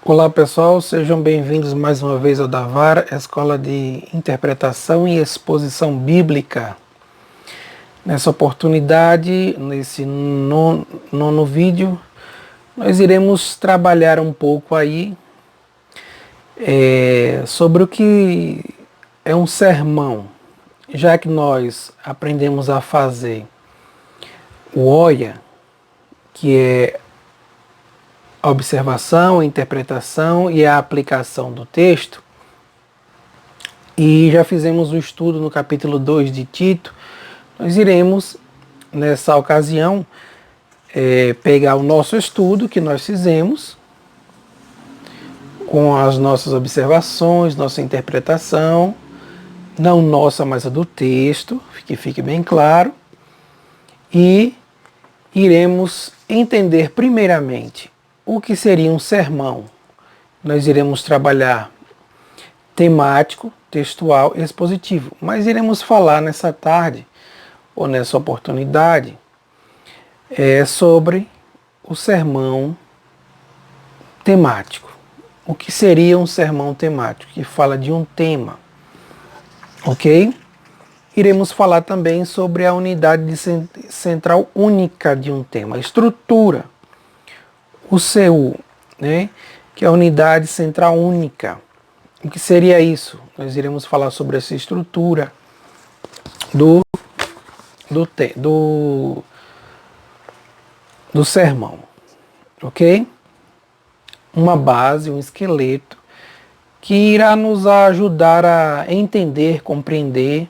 Olá pessoal, sejam bem-vindos mais uma vez ao Davar, Escola de Interpretação e Exposição Bíblica. Nessa oportunidade, nesse nono vídeo, nós iremos trabalhar um pouco aí sobre o que é um sermão, já que nós aprendemos a fazer o OIA, que é a observação, a interpretação e a aplicação do texto, e já fizemos o estudo no capítulo 2 de Tito. Nós iremos, nessa ocasião, pegar o nosso estudo que nós fizemos, com as nossas observações, nossa interpretação, não nossa, mas a do texto, que fique bem claro, e iremos entender primeiramente o que seria um sermão. Nós iremos trabalhar temático, textual e expositivo, mas iremos falar nessa tarde, ou nessa oportunidade, sobre o sermão temático. O que seria um sermão temático? Que fala de um tema, ok? Iremos falar também sobre a unidade central única de um tema, a estrutura, o CU, né? Que é a unidade central única. O que seria isso? Nós iremos falar sobre essa estrutura do sermão, ok? Uma base, um esqueleto que irá nos ajudar a entender, compreender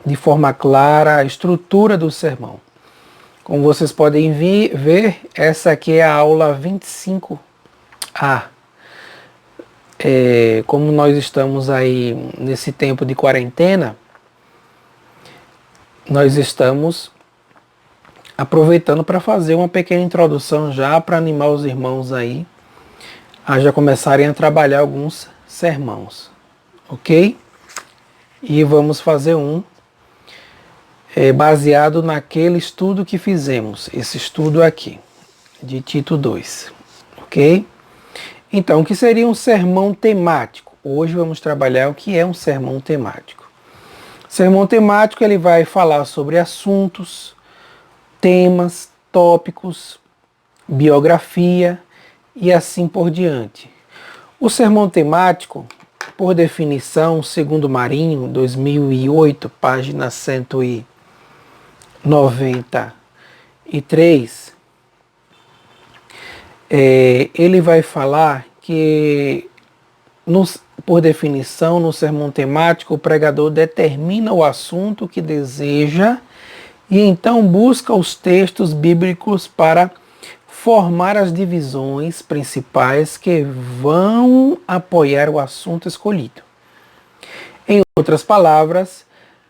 de forma clara a estrutura do sermão. Como vocês podem ver, essa aqui é a aula 25A. Como nós estamos aí nesse tempo de quarentena, nós estamos aproveitando para fazer uma pequena introdução já para animar os irmãos aí a já começarem a trabalhar alguns sermãos, ok? E vamos fazer um baseado naquele estudo que fizemos, esse estudo aqui, de Tito 2, ok? Então, o que seria um sermão temático? Hoje vamos trabalhar o que é um sermão temático. Sermão temático, ele vai falar sobre assuntos, temas, tópicos, biografia e assim por diante. O sermão temático, por definição, segundo Marinho, 2008, página 193, ele vai falar que, por definição, no sermão temático, o pregador determina o assunto que deseja e então busca os textos bíblicos para formar as divisões principais que vão apoiar o assunto escolhido. Em outras palavras,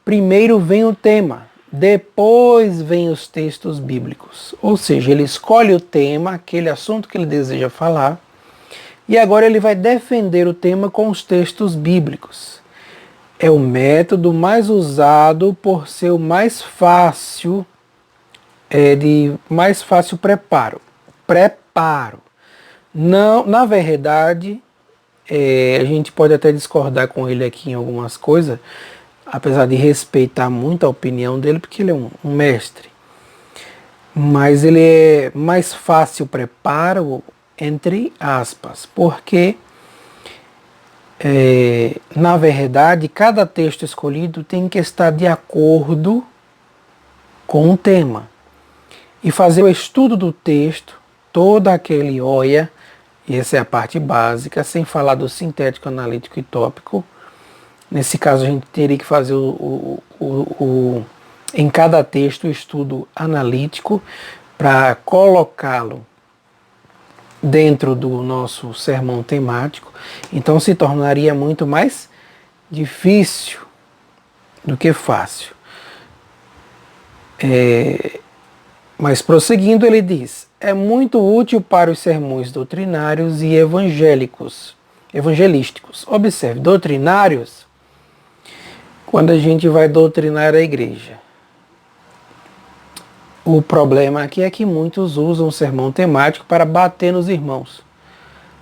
primeiro vem o tema, depois vem os textos bíblicos. Ou seja, ele escolhe o tema, aquele assunto que ele deseja falar, e agora ele vai defender o tema com os textos bíblicos. É o método mais usado por ser o mais fácil, de mais fácil preparo. Não, na verdade, a gente pode até discordar com ele aqui em algumas coisas, apesar de respeitar muito a opinião dele, porque ele é um mestre. Mas ele é mais fácil preparo, entre aspas, porque, na verdade, cada texto escolhido tem que estar de acordo com o tema. E fazer o estudo do texto, todo aquele OIA, e essa é a parte básica, sem falar do sintético, analítico e tópico. Nesse caso, a gente teria que fazer em cada texto o estudo analítico para colocá-lo dentro do nosso sermão temático. Então se tornaria muito mais difícil do que fácil. Mas prosseguindo, ele diz: é muito útil para os sermões doutrinários e evangelísticos. Observe, doutrinários, quando a gente vai doutrinar a igreja. O problema aqui é que muitos usam o sermão temático para bater nos irmãos,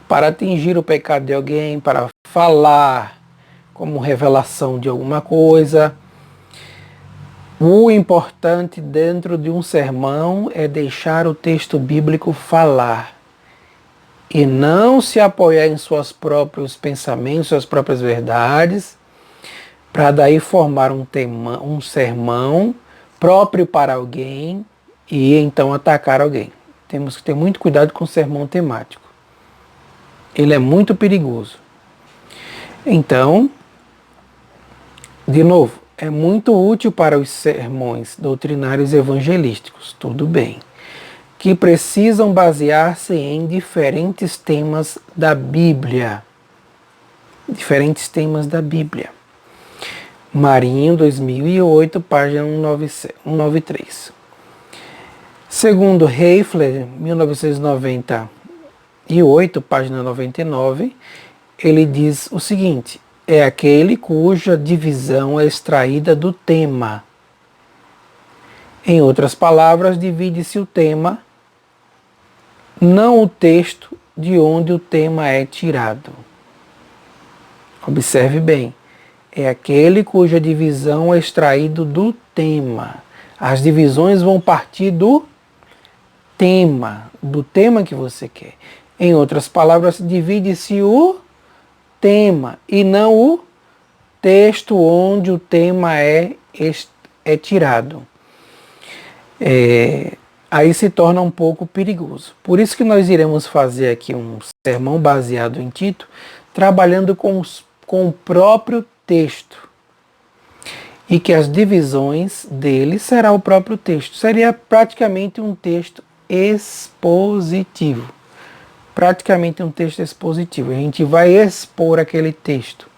para atingir o pecado de alguém, para falar como revelação de alguma coisa. O importante dentro de um sermão é deixar o texto bíblico falar e não se apoiar em seus próprios pensamentos, suas próprias verdades, para daí formar um sermão próprio para alguém e então atacar alguém. Temos que ter muito cuidado com o sermão temático. Ele é muito perigoso. Então, de novo, é muito útil para os sermões doutrinários evangelísticos, tudo bem, que precisam basear-se em diferentes temas da Bíblia. Diferentes temas da Bíblia. Marinho, 2008, página 193. Segundo Heifler, 1998, página 99, ele diz o seguinte: é aquele cuja divisão é extraída do tema. Em outras palavras, divide-se o tema, não o texto de onde o tema é tirado. Observe bem, é aquele cuja divisão é extraído do tema. As divisões vão partir do tema que você quer. Em outras palavras, divide-se o tema e não o texto onde o tema é tirado. Aí se torna um pouco perigoso. Por isso que nós iremos fazer aqui um sermão baseado em Tito, trabalhando com o próprio texto. E que as divisões dele será o próprio texto. Seria praticamente um texto expositivo. Praticamente um texto expositivo. A gente vai expor aquele texto.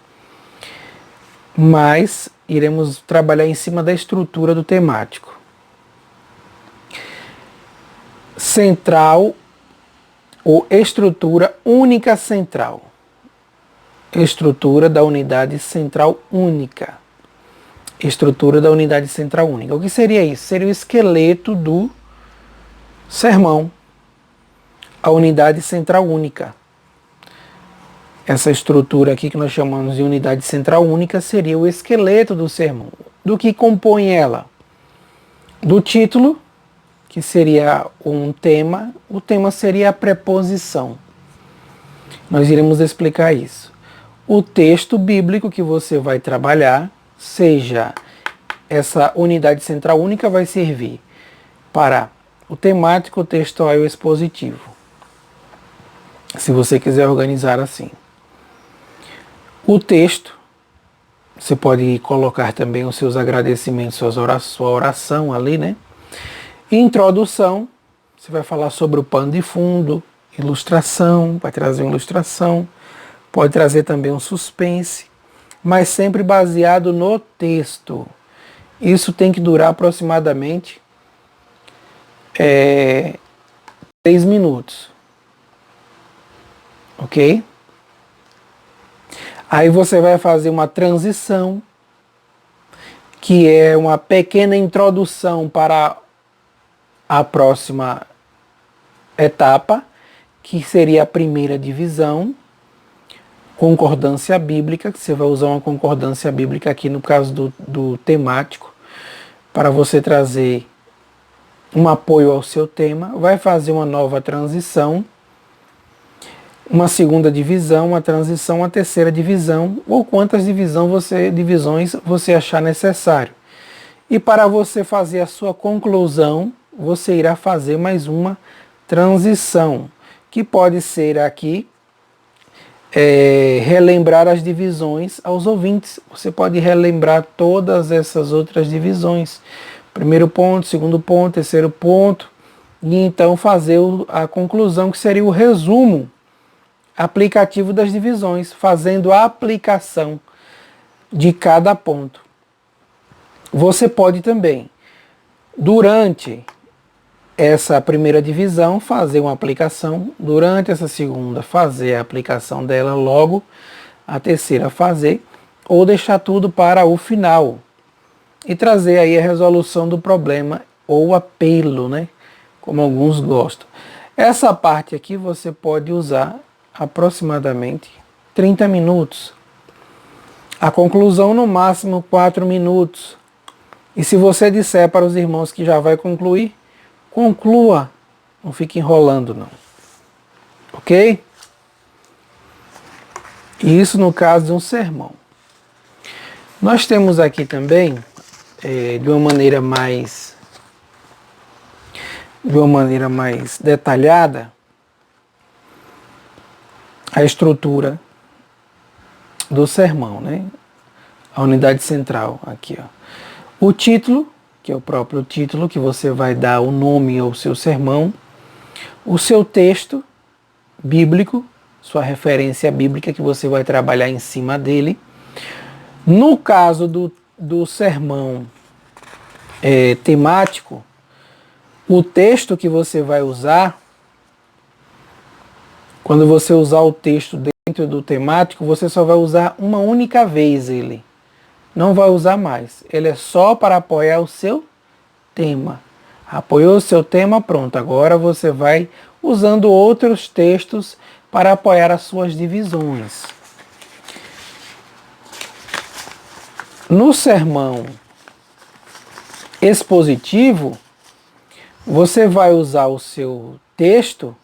Mas iremos trabalhar em cima da estrutura do temático. Central ou estrutura única central. Estrutura da unidade central única. Estrutura da unidade central única. O que seria isso? Seria o esqueleto do sermão. A unidade central única. Essa estrutura aqui que nós chamamos de unidade central única seria o esqueleto do sermão. Do que compõe ela? Do título, que seria um tema. O tema seria a preposição. Nós iremos explicar isso. O texto bíblico que você vai trabalhar, seja essa unidade central única, vai servir para o temático, o textual e o expositivo. Se você quiser organizar assim. O texto, você pode colocar também os seus agradecimentos, sua oração ali, né? Introdução, você vai falar sobre o pano de fundo, ilustração, vai trazer uma ilustração, pode trazer também um suspense, mas sempre baseado no texto. Isso tem que durar aproximadamente 3 minutos. Ok? Aí você vai fazer uma transição, que é uma pequena introdução para a próxima etapa, que seria a primeira divisão, concordância bíblica, que você vai usar uma concordância bíblica aqui no caso do temático, para você trazer um apoio ao seu tema, vai fazer uma nova transição, uma segunda divisão, uma transição, uma terceira divisão, ou quantas divisões você achar necessário. E para você fazer a sua conclusão, você irá fazer mais uma transição, que pode ser aqui relembrar as divisões aos ouvintes. Você pode relembrar todas essas outras divisões. Primeiro ponto, segundo ponto, terceiro ponto, e então fazer a conclusão, que seria o resumo aplicativo das divisões, fazendo a aplicação de cada ponto. Você pode também, durante essa primeira divisão, fazer uma aplicação, durante essa segunda fazer a aplicação dela, logo a terceira fazer, ou deixar tudo para o final e trazer aí a resolução do problema ou apelo, né? Como alguns gostam. Essa parte aqui você pode usar aproximadamente 30 minutos. A conclusão, no máximo 4 minutos. E se você disser para os irmãos que já vai concluir, conclua. Não fique enrolando, não. Ok? Isso no caso de um sermão. Nós temos aqui também, de uma maneira mais detalhada, a estrutura do sermão, né? A unidade central aqui, ó. O título, que é o próprio título, que você vai dar o nome ao seu sermão. O seu texto bíblico, sua referência bíblica que você vai trabalhar em cima dele. No caso do sermão temático, o texto que você vai usar, quando você usar o texto dentro do temático, você só vai usar uma única vez ele. Não vai usar mais. Ele é só para apoiar o seu tema. Apoiou o seu tema, pronto. Agora você vai usando outros textos para apoiar as suas divisões. No sermão expositivo, você vai usar o seu texto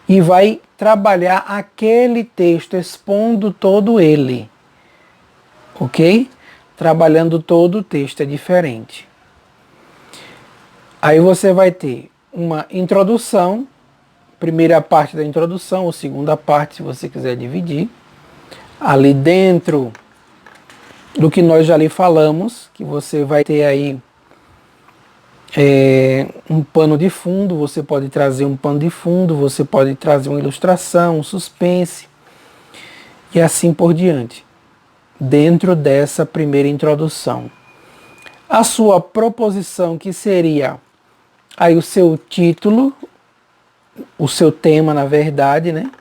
e vai trabalhar aquele texto, expondo todo ele. Ok? Trabalhando todo o texto é diferente. Aí você vai ter uma introdução, primeira parte da introdução, ou segunda parte, se você quiser dividir. Ali dentro do que nós já lhe falamos, que você vai ter aí um pano de fundo, você pode trazer um pano de fundo, você pode trazer uma ilustração, um suspense, e assim por diante, dentro dessa primeira introdução. A sua proposição, que seria aí o seu título, o seu tema, na verdade, né?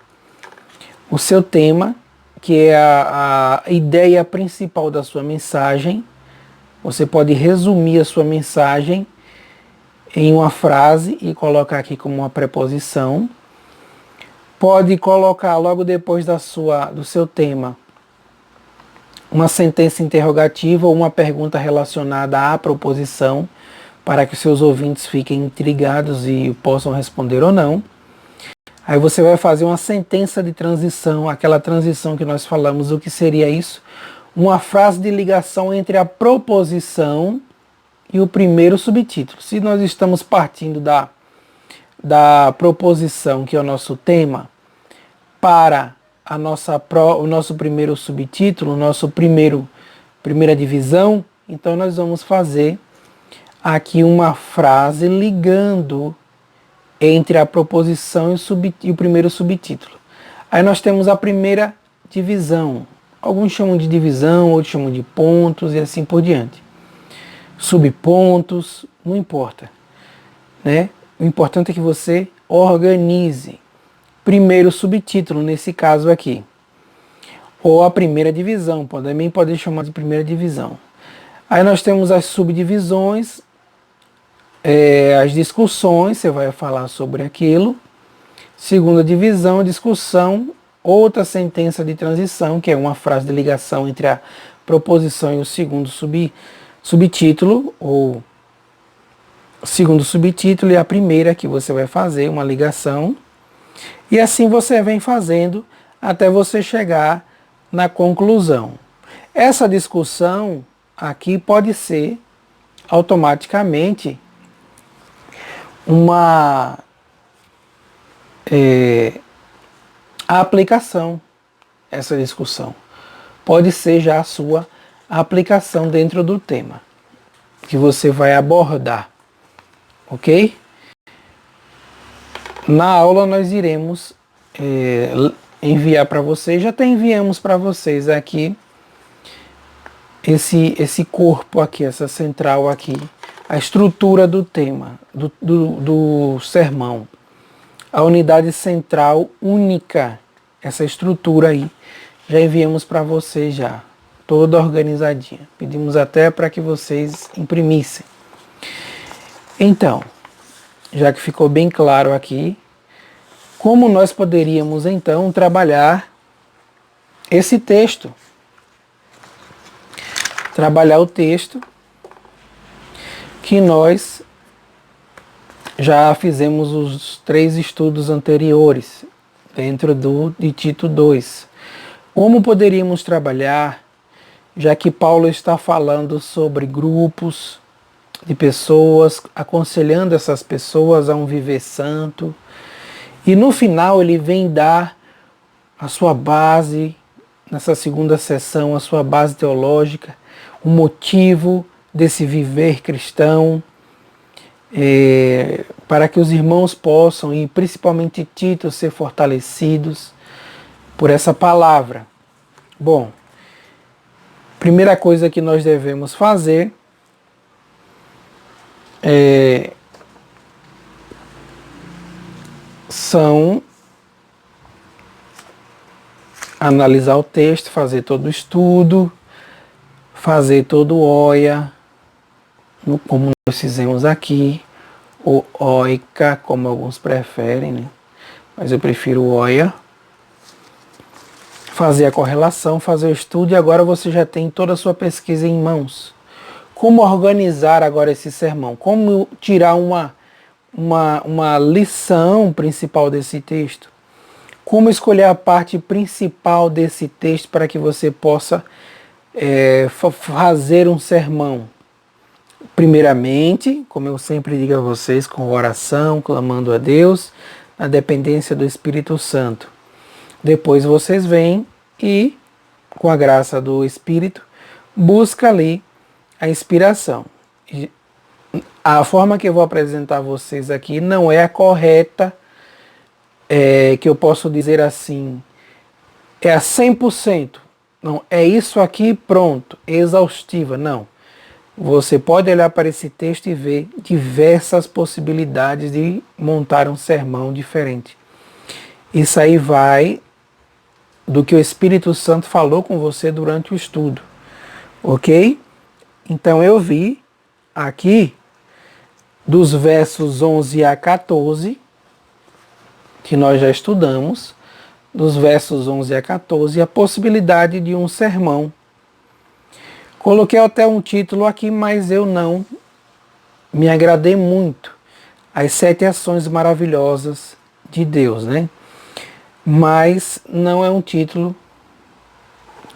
O seu tema, que é a ideia principal da sua mensagem. Você pode resumir a sua mensagem em uma frase e colocar aqui como uma preposição. Pode colocar logo depois do seu tema uma sentença interrogativa ou uma pergunta relacionada à proposição, para que os seus ouvintes fiquem intrigados e possam responder ou não. Aí você vai fazer uma sentença de transição, aquela transição que nós falamos, o que seria isso? Uma frase de ligação entre a proposição e o primeiro subtítulo. Se nós estamos partindo da proposição, que é o nosso tema, para o nosso primeiro subtítulo, primeira divisão, então nós vamos fazer aqui uma frase ligando entre a proposição e o primeiro subtítulo. Aí nós temos a primeira divisão. Alguns chamam de divisão, outros chamam de pontos e assim por diante. Subpontos, não importa, né? O importante é que você organize. Primeiro subtítulo, nesse caso aqui. Ou a primeira divisão, também pode chamar de primeira divisão. Aí nós temos as subdivisões, as discussões, você vai falar sobre aquilo. Segunda divisão, discussão, outra sentença de transição, que é uma frase de ligação entre a proposição e o segundo subtítulo, ou segundo subtítulo, e a primeira que você vai fazer, uma ligação. E assim você vem fazendo até você chegar na conclusão. Essa discussão aqui pode ser automaticamente uma aplicação. Essa discussão pode ser já a sua aplicação dentro do tema que você vai abordar, ok? Na aula nós iremos enviar para vocês, já até enviamos para vocês aqui esse corpo aqui, essa central aqui, a estrutura do tema, do sermão, a unidade central única, essa estrutura aí, já enviamos para vocês já, toda organizadinha. Pedimos até para que vocês imprimissem. Então, já que ficou bem claro aqui, Como nós poderíamos então trabalhar esse texto? Trabalhar o texto que nós já fizemos os 3 estudos anteriores, dentro de Tito 2. Como poderíamos trabalhar, já que Paulo está falando sobre grupos de pessoas, aconselhando essas pessoas a um viver santo, e no final ele vem dar a sua base, nessa segunda sessão, a sua base teológica, o motivo desse viver cristão, para que os irmãos possam, e principalmente Tito, ser fortalecidos por essa palavra. Bom, primeira coisa que nós devemos fazer são analisar o texto, fazer todo o estudo, fazer todo o OIA, como nós fizemos aqui, ou OICA, como alguns preferem, né? Mas eu prefiro o OIA. Fazer a correlação, fazer o estudo, e agora você já tem toda a sua pesquisa em mãos. Como organizar agora esse sermão? Como tirar uma lição principal desse texto? Como escolher a parte principal desse texto para que você possa fazer um sermão? Primeiramente, como eu sempre digo a vocês, com oração, clamando a Deus, na dependência do Espírito Santo. Depois vocês vêm e, com a graça do Espírito, busca ali a inspiração. A forma que eu vou apresentar a vocês aqui não é a correta, que eu posso dizer assim, é a 100%. Não, é isso aqui, pronto, exaustiva, não. Você pode olhar para esse texto e ver diversas possibilidades de montar um sermão diferente. Isso aí vai do que o Espírito Santo falou com você durante o estudo, ok? Então eu vi aqui dos versos 11 a 14, que nós já estudamos, dos versos 11 a 14, a possibilidade de um sermão. Coloquei até um título aqui, mas eu não me agradei muito. As 7 ações maravilhosas de Deus, né? Mas não é um título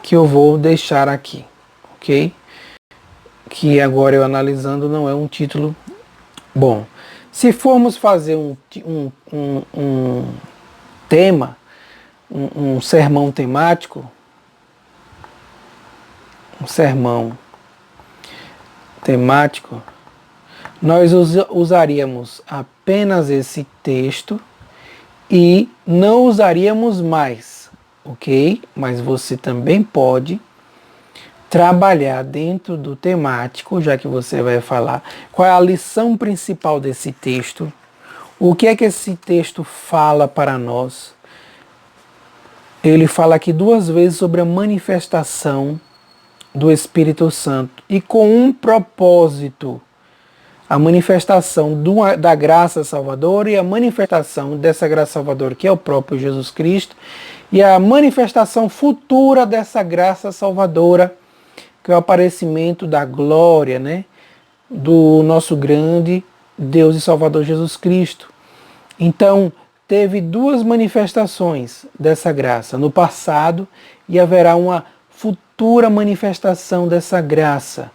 que eu vou deixar aqui, ok? Que agora eu analisando não é um título bom. Se formos fazer um tema, um sermão temático, nós usaríamos apenas esse texto e não usaríamos mais, ok? Mas você também pode trabalhar dentro do temático, já que você vai falar qual é a lição principal desse texto, o que é que esse texto fala para nós. Ele fala aqui 2 vezes sobre a manifestação do Espírito Santo e com um propósito. A manifestação da graça salvadora e a manifestação dessa graça salvadora, que é o próprio Jesus Cristo, e a manifestação futura dessa graça salvadora, que é o aparecimento da glória, né, do nosso grande Deus e Salvador Jesus Cristo. Então, teve 2 manifestações dessa graça no passado e haverá uma futura manifestação dessa graça,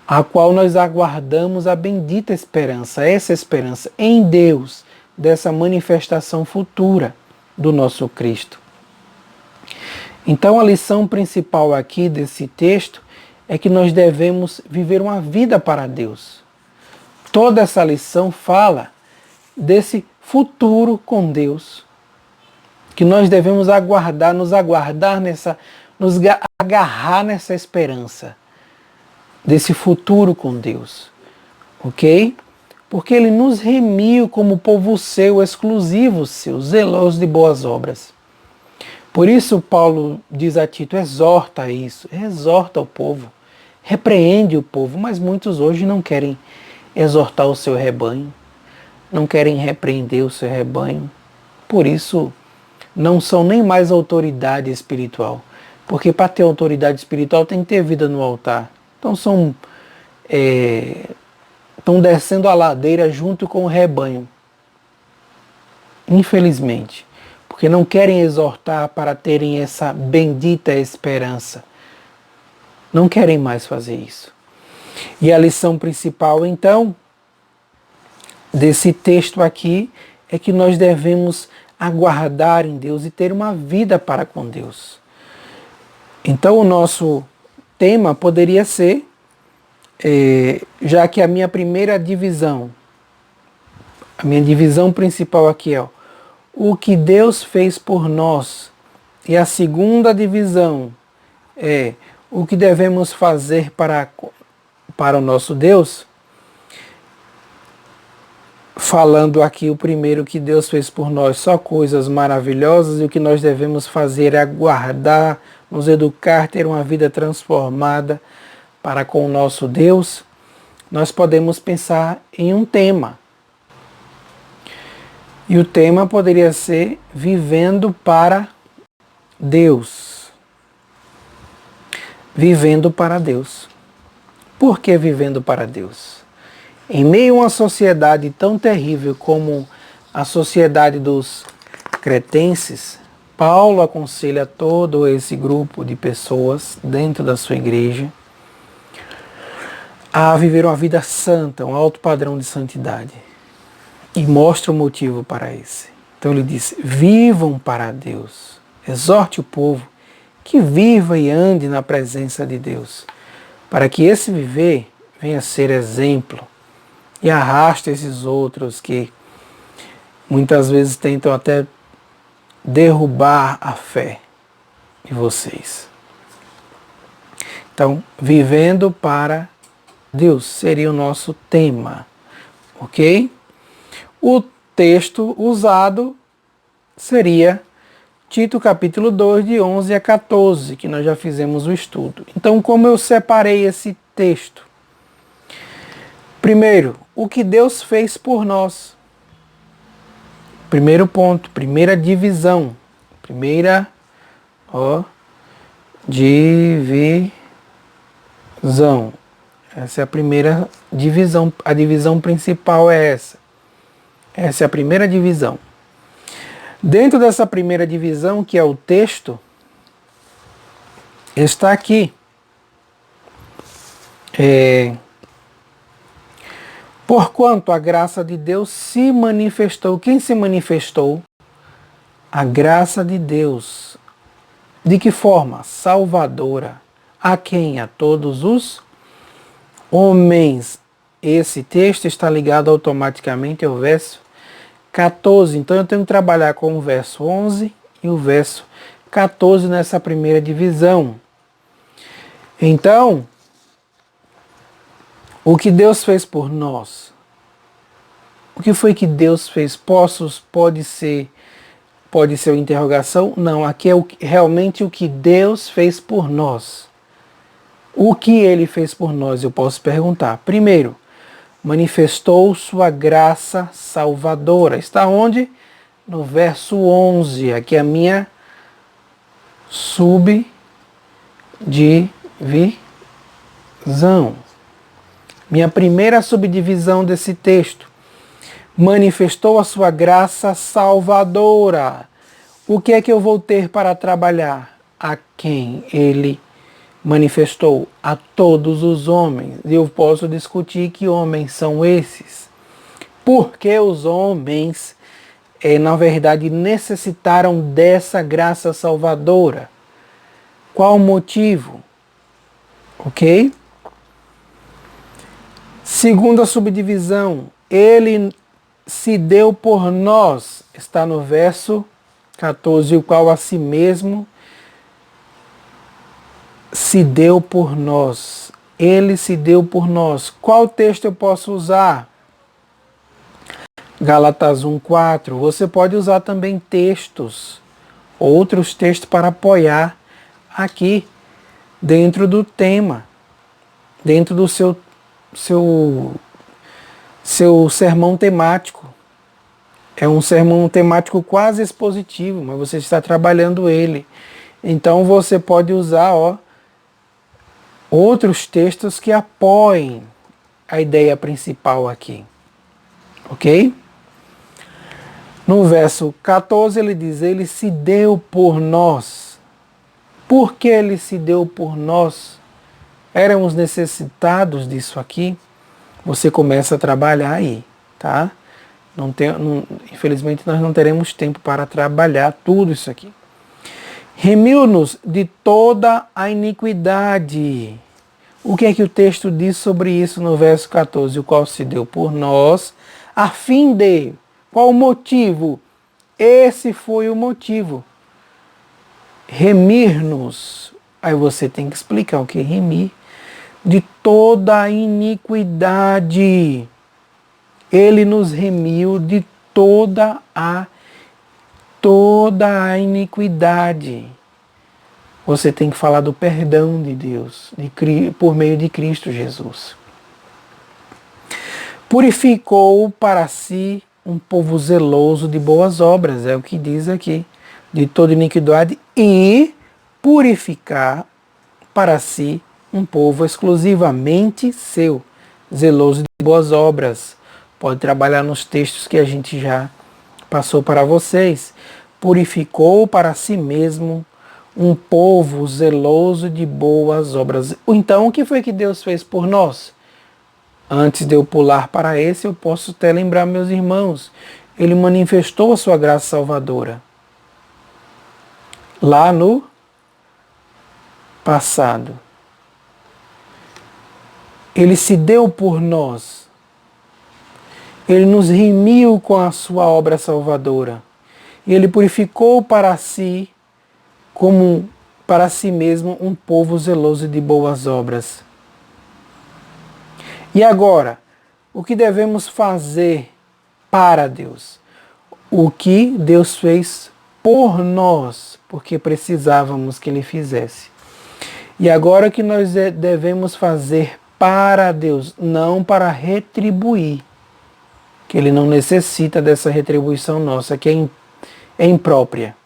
a qual nós aguardamos a bendita esperança, essa esperança em Deus, dessa manifestação futura do nosso Cristo. Então a lição principal aqui desse texto é que nós devemos viver uma vida para Deus. Toda essa lição fala desse futuro com Deus, que nós devemos aguardar, nos agarrar nessa esperança desse futuro com Deus, ok? Porque Ele nos remiu como povo seu, exclusivo seu, zeloso de boas obras. Por isso Paulo diz a Tito, exorta isso, exorta o povo, repreende o povo, mas muitos hoje não querem exortar o seu rebanho, não querem repreender o seu rebanho, por isso não são nem mais autoridade espiritual. Porque para ter autoridade espiritual tem que ter vida no altar. Então estão descendo a ladeira junto com o rebanho. Infelizmente. Porque não querem exortar para terem essa bendita esperança. Não querem mais fazer isso. E a lição principal, então, desse texto aqui é que nós devemos aguardar em Deus e ter uma vida para com Deus. Então o nosso tema poderia ser, já que a minha divisão principal aqui é o que Deus fez por nós, e a segunda divisão é o que devemos fazer para o nosso Deus. Falando aqui o primeiro, que Deus fez por nós só coisas maravilhosas, e o que nós devemos fazer é aguardar, nos educar, ter uma vida transformada para com o nosso Deus. Nós podemos pensar em um tema. E o tema poderia ser vivendo para Deus. Vivendo para Deus. Por que vivendo para Deus? Em meio a uma sociedade tão terrível como a sociedade dos cretenses, Paulo aconselha todo esse grupo de pessoas dentro da sua igreja a viver uma vida santa, um alto padrão de santidade. E mostra o motivo para esse. Então ele diz: vivam para Deus. Exorte o povo que viva e ande na presença de Deus, para que esse viver venha a ser exemplo e arraste esses outros que muitas vezes tentam até derrubar a fé de vocês. Então, vivendo para Deus seria o nosso tema, ok? O texto usado seria Tito capítulo 2, de 11 a 14, que nós já fizemos o estudo. Então, como eu separei esse texto? Primeiro, o que Deus fez por nós. Primeiro ponto, primeira divisão. Divisão. Essa é a primeira divisão. A divisão principal é essa. Essa é a primeira divisão. Dentro dessa primeira divisão, que é o texto, está aqui. Porquanto a graça de Deus se manifestou. Quem se manifestou? A graça de Deus. De que forma? Salvadora. A quem? A todos os homens. Esse texto está ligado automaticamente ao verso 14. Então eu tenho que trabalhar com o verso 11 e o verso 14 nessa primeira divisão. Então, o que Deus fez por nós? O que foi que Deus fez? Pode ser uma interrogação? Não, aqui é realmente o que Deus fez por nós. O que Ele fez por nós? Eu posso perguntar. Primeiro, manifestou sua graça salvadora. Está onde? No verso 11. Aqui é a minha subdivisão. Minha primeira subdivisão desse texto. Manifestou a sua graça salvadora. O que é que eu vou ter para trabalhar? A quem Ele manifestou? A todos os homens. E eu posso discutir que homens são esses. Porque os homens, na verdade, necessitaram dessa graça salvadora. Qual o motivo? Ok? Segunda subdivisão. Ele se deu por nós. Está no verso 14. O qual a si mesmo se deu por nós. Ele se deu por nós. Qual texto eu posso usar? Gálatas 1:4. Você pode usar também outros textos para apoiar aqui dentro do tema, dentro do seu sermão temático. É um sermão temático quase expositivo, mas você está trabalhando ele. Então você pode usar outros textos que apoiem a ideia principal aqui. Ok? No verso 14 ele diz, ele se deu por nós. Por que ele se deu por nós? Éramos necessitados disso aqui? Você começa a trabalhar aí, tá? Infelizmente nós não teremos tempo para trabalhar tudo isso aqui. Remiu-nos de toda a iniquidade. O que é que o texto diz sobre isso no verso 14? O qual se deu por nós, a fim de... Qual o motivo? Esse foi o motivo. Remir-nos. Aí você tem que explicar o que é remir. De toda a iniquidade. Ele nos remiu de toda a iniquidade. Você tem que falar do perdão de Deus por meio de Cristo Jesus. Purificou para si um povo zeloso de boas obras, é o que diz aqui, de toda iniquidade, e purificar para si um povo exclusivamente seu, zeloso de boas obras. Pode trabalhar nos textos que a gente já passou para vocês. Purificou para si mesmo um povo zeloso de boas obras. Então, o que foi que Deus fez por nós? Antes de eu pular para esse, eu posso até lembrar, meus irmãos, ele manifestou a sua graça salvadora. Lá no passado. Ele se deu por nós. Ele nos remiu com a sua obra salvadora. E ele purificou para si, como para si mesmo, um povo zeloso de boas obras. E agora, o que devemos fazer para Deus? O que Deus fez por nós, porque precisávamos que Ele fizesse. E agora o que nós devemos fazer para Deus, não para retribuir, que Ele não necessita dessa retribuição nossa, que é imprópria,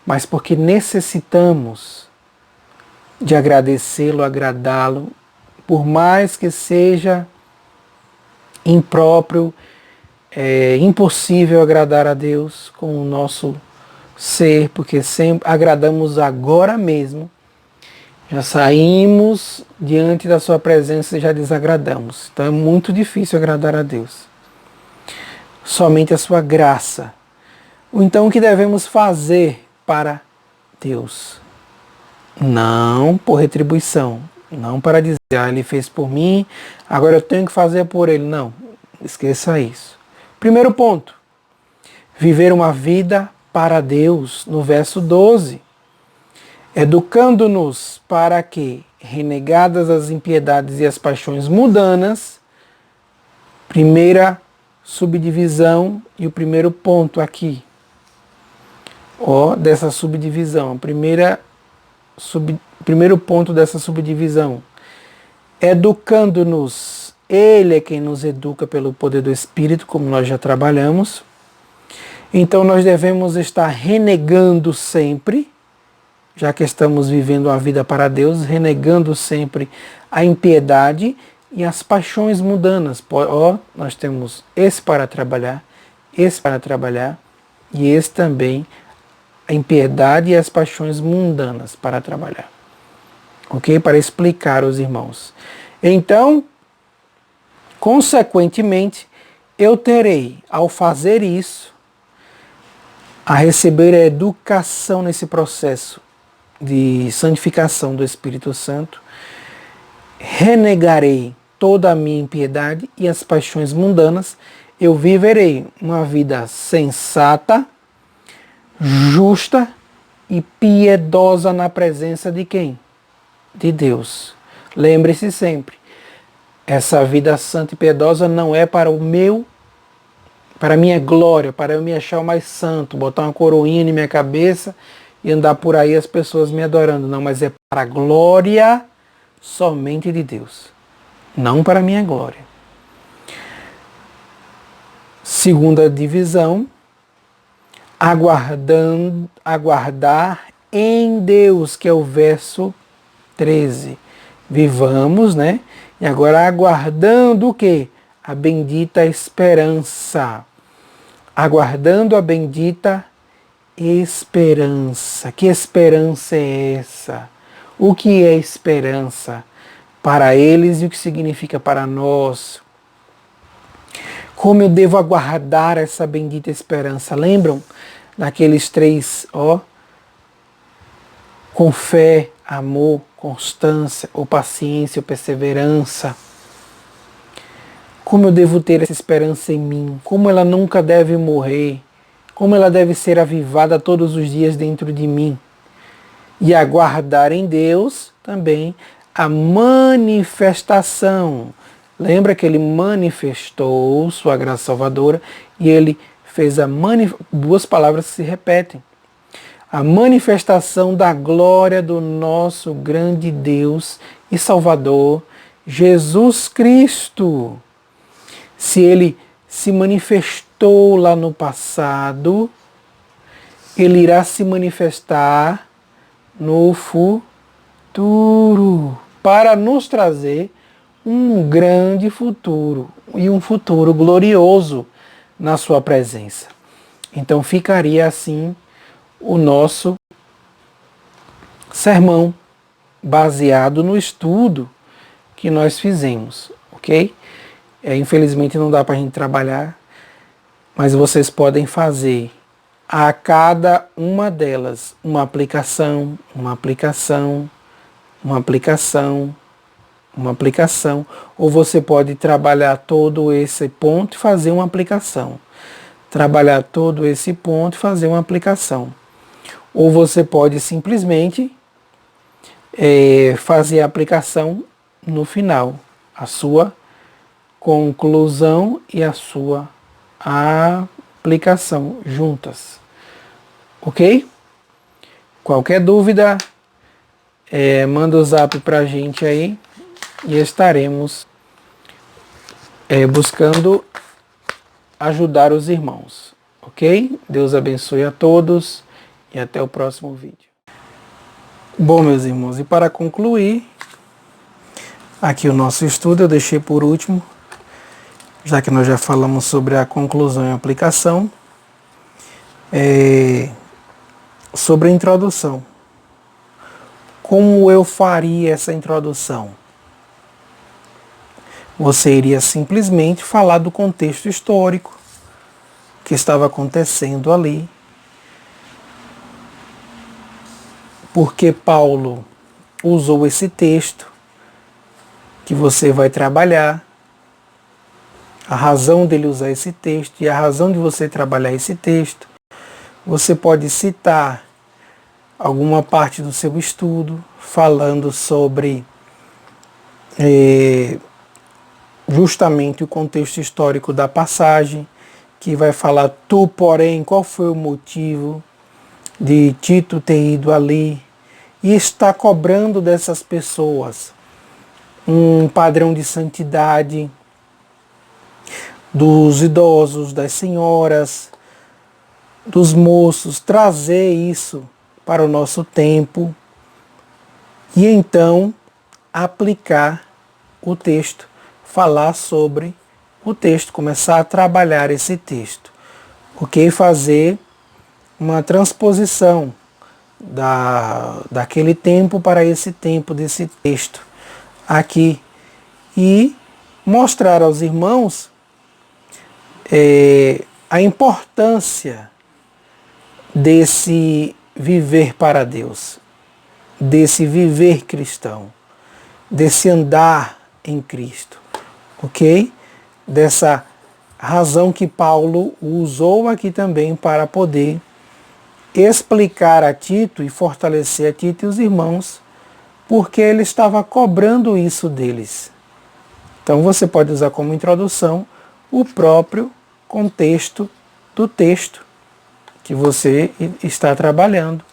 mas porque necessitamos de agradecê-lo, agradá-lo, por mais que seja impróprio, impossível agradar a Deus com o nosso ser, porque sempre agradamos agora mesmo, já saímos diante da sua presença e já desagradamos. Então é muito difícil agradar a Deus. Somente a sua graça. Então o que devemos fazer para Deus? Não por retribuição, não para dizer, ele fez por mim, agora eu tenho que fazer por ele. Não, esqueça isso. Primeiro ponto, viver uma vida para Deus, no verso 12. Educando-nos para que, renegadas as impiedades e as paixões mundanas, primeira subdivisão e o primeiro ponto aqui, dessa subdivisão, primeiro ponto dessa subdivisão, educando-nos, Ele é quem nos educa pelo poder do Espírito, como nós já trabalhamos. Então nós devemos estar renegando sempre, já que estamos vivendo uma vida para Deus, renegando sempre a impiedade e as paixões mundanas. Nós temos esse para trabalhar e esse também, a impiedade e as paixões mundanas para trabalhar. Ok? Para explicar aos irmãos. Então, consequentemente, eu terei, ao fazer isso, a receber a educação nesse processo de santificação do Espírito Santo, renegarei toda a minha impiedade e as paixões mundanas, eu viverei uma vida sensata, justa e piedosa na presença de quem? De Deus. Lembre-se sempre, essa vida santa e piedosa não é para para a minha glória, para eu me achar o mais santo, botar uma coroinha na minha cabeça e andar por aí as pessoas me adorando. Não, mas é para a glória somente de Deus, não para a minha glória. Segunda divisão, aguardar em Deus, que é o verso 13. Vivamos, né? E agora aguardando o quê? A bendita esperança. Aguardando a bendita esperança. Que esperança é essa? O que é esperança para eles e o que significa para nós? Como eu devo aguardar essa bendita esperança? Lembram daqueles três, com fé, amor, constância, ou paciência, ou perseverança. Como eu devo ter essa esperança em mim? Como ela nunca deve morrer? Como ela deve ser avivada todos os dias dentro de mim? E aguardar em Deus também a manifestação. Lembra que ele manifestou sua graça salvadora e ele fez duas palavras que se repetem. A manifestação da glória do nosso grande Deus e Salvador, Jesus Cristo. Se ele se manifestou lá no passado, ele irá se manifestar no futuro, para nos trazer um grande futuro e um futuro glorioso na sua presença. Então ficaria assim o nosso sermão, baseado no estudo que nós fizemos, ok? Infelizmente não dá para a gente trabalhar, mas vocês podem fazer a cada uma delas uma aplicação, ou você pode trabalhar todo esse ponto e fazer uma aplicação. Trabalhar todo esse ponto e fazer uma aplicação. Ou você pode simplesmente fazer a aplicação no final, a sua conclusão e a sua aplicação juntas. Ok? Qualquer dúvida, manda o zap pra gente aí e estaremos buscando ajudar os irmãos. Ok? Deus abençoe a todos e até o próximo vídeo. Bom, meus irmãos, e para concluir aqui o nosso estudo, eu deixei por último, já que nós já falamos sobre a conclusão e a aplicação, sobre a introdução. Como eu faria essa introdução? Você iria simplesmente falar do contexto histórico que estava acontecendo ali. Porque Paulo usou esse texto que você vai trabalhar, a razão dele usar esse texto e a razão de você trabalhar esse texto. Você pode citar alguma parte do seu estudo falando sobre justamente o contexto histórico da passagem, que vai falar, porém, qual foi o motivo de Tito ter ido ali e está cobrando dessas pessoas um padrão de santidade, dos idosos, das senhoras, dos moços, trazer isso para o nosso tempo e então aplicar o texto, falar sobre o texto, começar a trabalhar esse texto, ok? Fazer uma transposição daquele tempo para esse tempo desse texto aqui e mostrar aos irmãos a importância desse viver para Deus, desse viver cristão, desse andar em Cristo, ok? Dessa razão que Paulo usou aqui também para poder explicar a Tito e fortalecer a Tito e os irmãos, porque ele estava cobrando isso deles. Então você pode usar como introdução o próprio contexto do texto que você está trabalhando,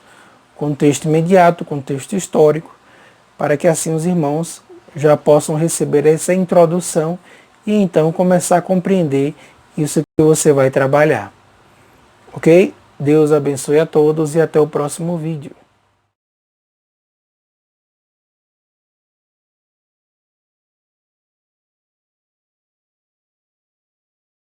contexto imediato, contexto histórico, para que assim os irmãos já possam receber essa introdução e então começar a compreender isso que você vai trabalhar. Ok? Deus abençoe a todos e até o próximo vídeo.